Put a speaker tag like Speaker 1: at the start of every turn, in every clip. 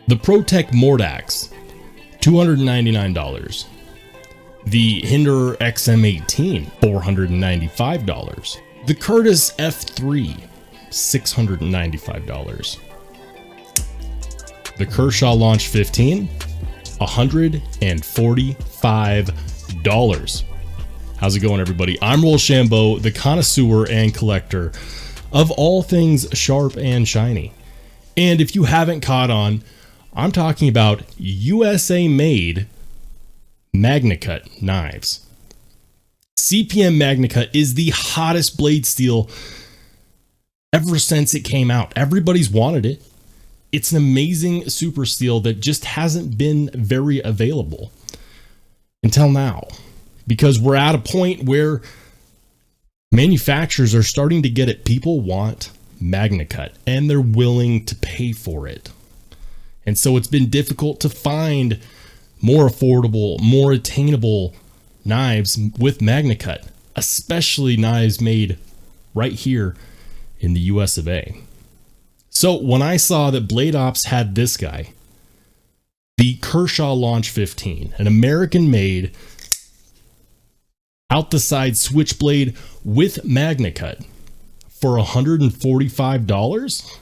Speaker 1: The ProTech Mordax, $299. The Hinderer XM18, $495. The Curtis F3, $695. The Kershaw Launch 15, $145. How's it going, everybody? I'm Rollshambo, the connoisseur and collector of all things sharp and shiny. And if you haven't caught on, I'm talking about USA Made Magnacut knives. CPM Magnacut is the hottest blade steel ever since it came out. Everybody's wanted it. It's an amazing super steel that just hasn't been very available until now, because we're at a point where manufacturers are starting to get it. People want Magnacut and they're willing to pay for it. And so it's been difficult to find more affordable, more attainable knives with Magnacut, especially knives made right here in the US of A. So when I saw that Blade Ops had this guy, the Kershaw Launch 15, an American-made out the side switchblade with Magnacut for $145,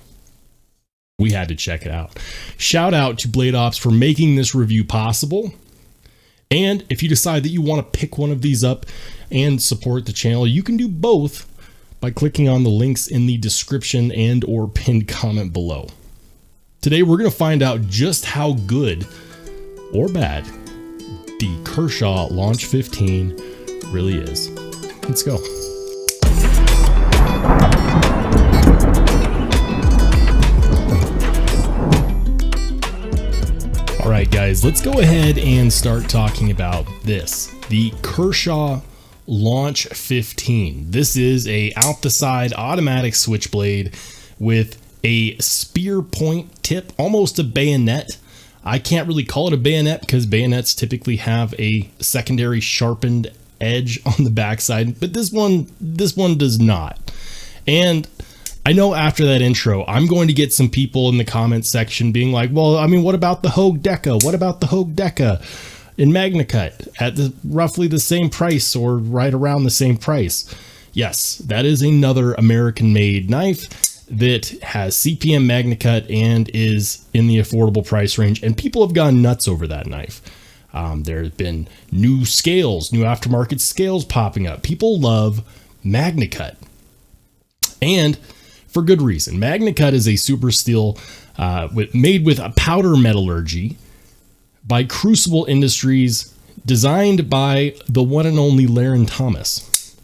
Speaker 1: we had to check it out. Shout out to Blade Ops for making this review possible. And if you decide that you want to pick one of these up and support the channel, you can do both by clicking on the links in the description and or pinned comment below. Today we're going to find out just how good or bad the Kershaw Launch 15 really is. Let's go. All right, guys, let's go ahead and start talking about this, the Kershaw Launch 15. This is a out the side automatic switchblade with a spear point tip, almost a bayonet. I can't really call it a bayonet because bayonets typically have a secondary sharpened edge on the backside, but this one does not. And I know after that intro, I'm going to get some people in the comments section being like, well, I mean, what about the Hogue Deca? What about the Hogue Deca in Magnacut at roughly the same price or right around the same price? Yes, that is another American-made knife that has CPM Magnacut and is in the affordable price range, and people have gone nuts over that knife. There have been new scales, new aftermarket scales popping up. People love Magnacut, and for good reason. Magnacut is a super steel made with a powder metallurgy by Crucible Industries, designed by the one and only Laren Thomas.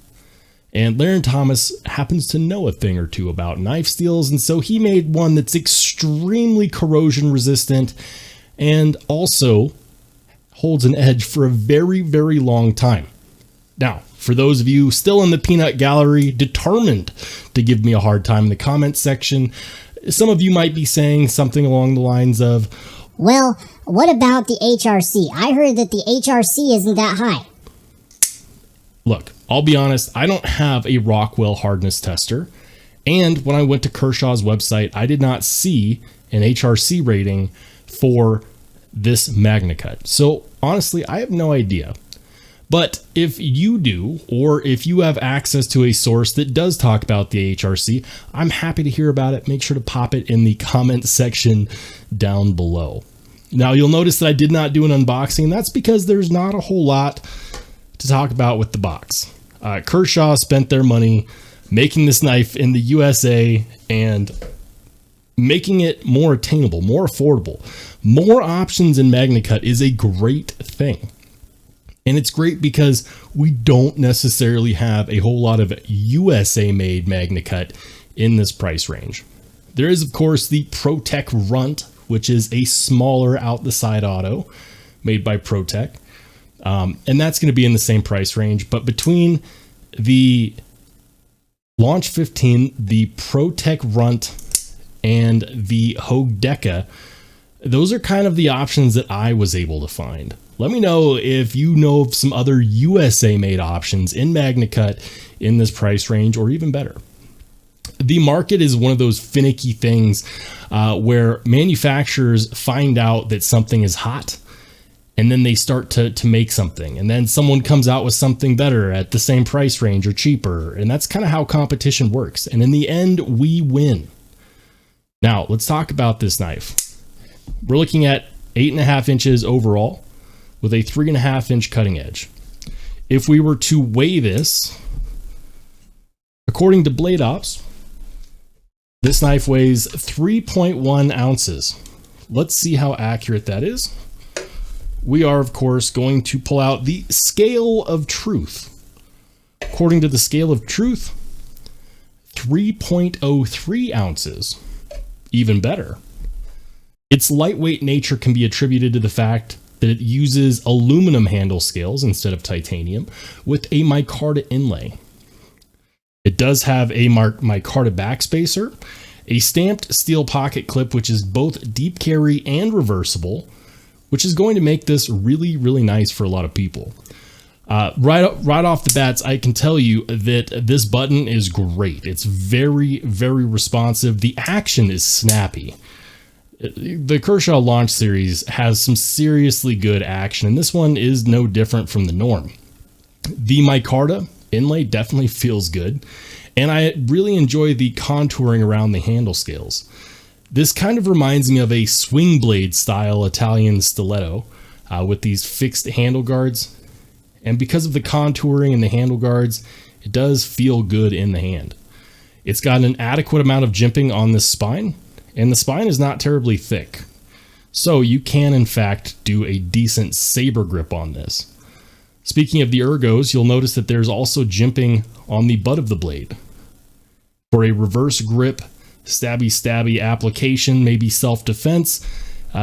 Speaker 1: And Laren Thomas happens to know a thing or two about knife steels, and so he made one that's extremely corrosion resistant and also holds an edge for a very, very long time. Now, for those of you still in the peanut gallery, determined to give me a hard time in the comments section, some of you might be saying something along the lines of,
Speaker 2: well, what about the HRC? I heard that the HRC isn't that high.
Speaker 1: Look, I'll be honest, I don't have a Rockwell hardness tester. And when I went to Kershaw's website, I did not see an HRC rating for this Magnacut. So honestly, I have no idea. But if you do, or if you have access to a source that does talk about the HRC, I'm happy to hear about it. Make sure to pop it in the comment section down below. Now, you'll notice that I did not do an unboxing. That's because there's not a whole lot to talk about with the box. Kershaw spent their money making this knife in the USA and making it more attainable, more affordable. More options in Magnacut is a great thing. And it's great because we don't necessarily have a whole lot of USA made Magnacut in this price range. There is, of course, the ProTech Runt, which is a smaller out the side auto made by ProTech. And that's going to be in the same price range. But between the Launch 15, the ProTech Runt, and the Hogue Deca, those are kind of the options that I was able to find. Let me know if you know of some other USA made options in Magnacut in this price range, or even better. The market is one of those finicky things where manufacturers find out that something is hot, and then they start to make something, and then someone comes out with something better at the same price range or cheaper. And that's kind of how competition works. And in the end, we win. Now, let's talk about this knife. We're looking at 8.5 inches overall with a 3.5 inch cutting edge. If we were to weigh this, according to Blade Ops, this knife weighs 3.1 ounces. Let's see how accurate that is. We are, of course, going to pull out the scale of truth. According to the scale of truth, 3.03 ounces. Even better. Its lightweight nature can be attributed to the fact that it uses aluminum handle scales instead of titanium with a micarta inlay. It does have a micarta backspacer, a stamped steel pocket clip, which is both deep carry and reversible, which is going to make this really, really nice for a lot of people. Right off the bats, I can tell you that this button is great. It's very, very responsive. The action is snappy. The Kershaw Launch series has some seriously good action, and this one is no different from the norm. The micarta inlay definitely feels good, and I really enjoy the contouring around the handle scales. This kind of reminds me of a swing blade style Italian stiletto with these fixed handle guards. And because of the contouring and the handle guards, it does feel good in the hand. It's got an adequate amount of jimping on this spine, and the spine is not terribly thick. So you can, in fact, do a decent saber grip on this. Speaking of the ergos, you'll notice that there's also jimping on the butt of the blade. For a reverse grip, stabby application, maybe self-defense,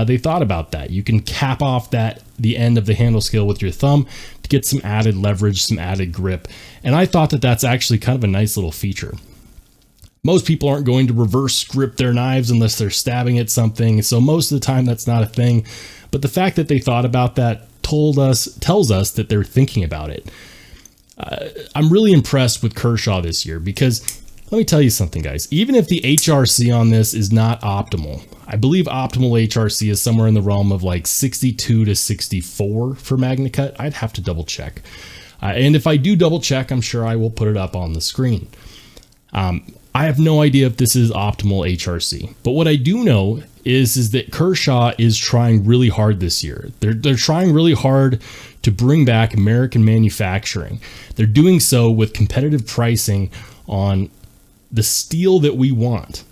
Speaker 1: they thought about that. You can cap off the end of the handle scale with your thumb to get some added leverage, some added grip. And I thought that that's actually kind of a nice little feature. Most people aren't going to reverse grip their knives unless they're stabbing at something. So most of the time that's not a thing. But the fact that they thought about that tells us that they're thinking about it. I'm really impressed with Kershaw this year because let me tell you something, guys. Even if the HRC on this is not optimal, I believe optimal HRC is somewhere in the realm of like 62 to 64 for Magnacut. I'd have to double check. And if I do double check, I'm sure I will put it up on the screen. I have no idea if this is optimal HRC, but what I do know is that Kershaw is trying really hard this year. They're trying really hard to bring back American manufacturing. They're doing so with competitive pricing on the steel that we want.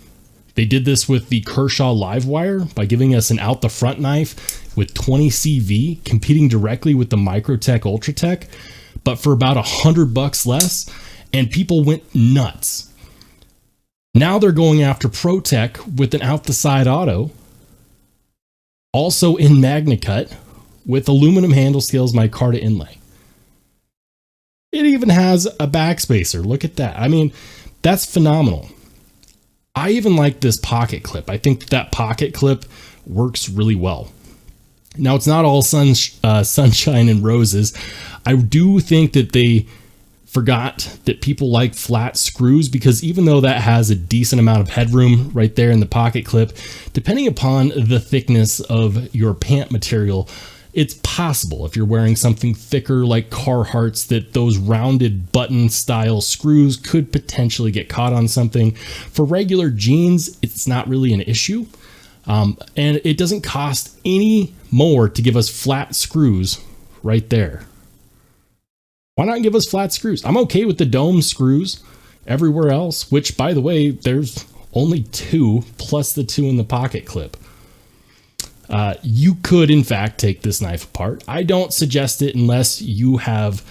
Speaker 1: They did this with the Kershaw Livewire by giving us an out the front knife with 20 CV competing directly with the Microtech Ultratech, but for about $100 less, and people went nuts. Now they're going after ProTech with an out the side auto, also in Magnacut with aluminum handle scales micarta inlay. It even has a backspacer. Look at that. I mean, that's phenomenal. I even like this pocket clip. I think that pocket clip works really well. Now, it's not all sunshine and roses. I do think that they forgot that people like flat screws, because even though that has a decent amount of headroom right there in the pocket clip, depending upon the thickness of your pant material, it's possible if you're wearing something thicker like Carhartt's that those rounded button style screws could potentially get caught on something. For regular jeans, it's not really an issue. And it doesn't cost any more to give us flat screws right there. Why not give us flat screws? I'm okay with the dome screws everywhere else, which, by the way, there's only 2 plus the 2 in the pocket clip. You could, in fact, take this knife apart. I don't suggest it unless you have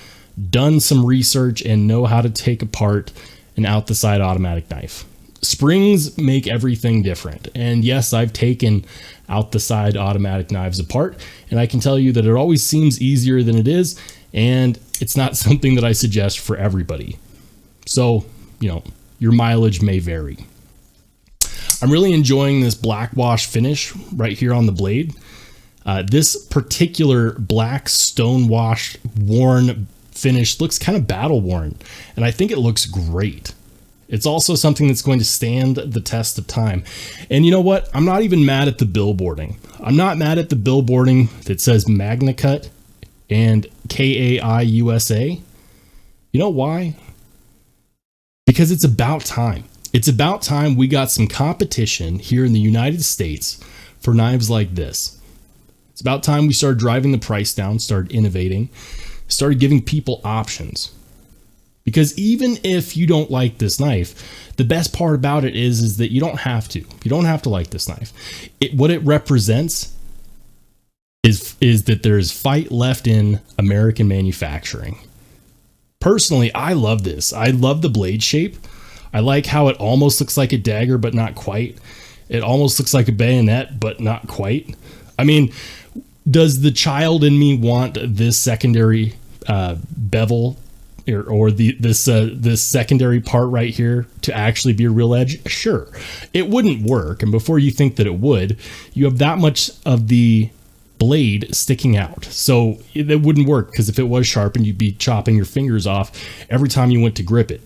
Speaker 1: done some research and know how to take apart an out the side automatic knife. Springs make everything different. And yes, I've taken out the side automatic knives apart, and I can tell you that it always seems easier than it is, and it's not something that I suggest for everybody. So, you know, your mileage may vary. I'm really enjoying this black wash finish right here on the blade. This particular black stone washed worn finish looks kind of battle worn, and I think it looks great. It's also something that's going to stand the test of time. And you know what? I'm not even mad at the billboarding. I'm not mad at the billboarding that says Magnacut and KAI USA. You know why? Because it's about time. It's about time we got some competition here in the United States for knives like this. It's about time we started driving the price down, started innovating, started giving people options. Because even if you don't like this knife, the best part about it is that you don't have to. You don't have to like this knife. What it represents is that there's fight left in American manufacturing. Personally, I love this. I love the blade shape. I like how it almost looks like a dagger, but not quite. It almost looks like a bayonet, but not quite. I mean, does the child in me want this secondary bevel or this secondary part right here to actually be a real edge? Sure, it wouldn't work. And before you think that it would, you have that much of the blade sticking out, so it wouldn't work, because if it was sharpened, you'd be chopping your fingers off every time you went to grip it.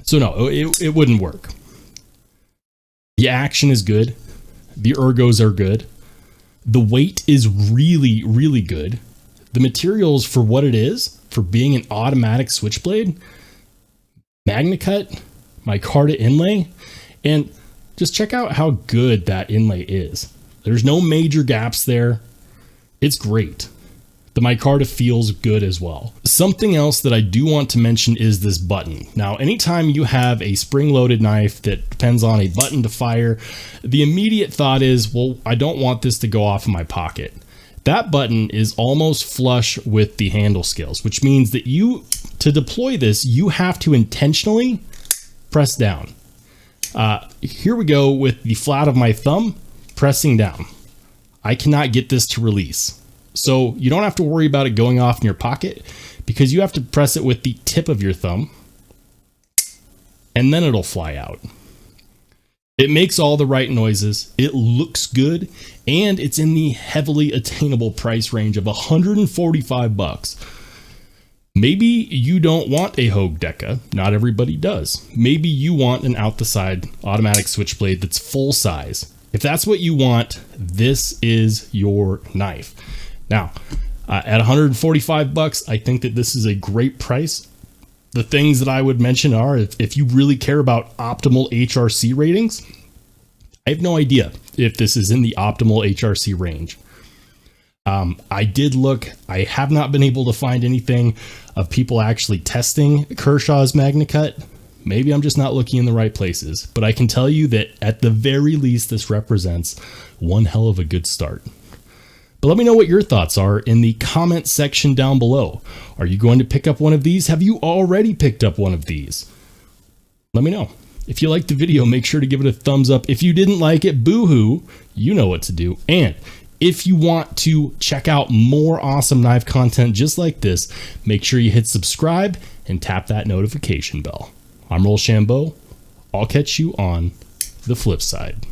Speaker 1: So no, it wouldn't work. The action is good. The ergos are good. The weight is really, really good. The materials, for what it is, for being an automatic switchblade, Magnacut, micarta inlay, and just check out how good that inlay is. There's no major gaps there. It's great. The micarta feels good as well. Something else that I do want to mention is this button. Now, anytime you have a spring-loaded knife that depends on a button to fire, the immediate thought is, well, I don't want this to go off in my pocket. That button is almost flush with the handle scales, which means that to deploy this, you have to intentionally press down. Here we go with the flat of my thumb pressing down. I cannot get this to release. So you don't have to worry about it going off in your pocket, because you have to press it with the tip of your thumb and then it'll fly out. It makes all the right noises. It looks good, and it's in the heavily attainable price range of $145. Maybe you don't want a Hogue Deca. Not everybody does. Maybe you want an out the side automatic switchblade that's full size. If that's what you want, this is your knife. Now, at $145, I think that this is a great price. The things that I would mention are, if you really care about optimal HRC ratings, I have no idea if this is in the optimal HRC range. I did look. I have not been able to find anything of people actually testing Kershaw's Magnacut. Maybe I'm just not looking in the right places, but I can tell you that at the very least, this represents one hell of a good start. But let me know what your thoughts are in the comment section down below. Are you going to pick up one of these? Have you already picked up one of these? Let me know. If you liked the video, make sure to give it a thumbs up. If you didn't like it, boo-hoo, you know what to do. And if you want to check out more awesome knife content just like this, make sure you hit subscribe and tap that notification bell. I'm Rollshambo. I'll catch you on the flip side.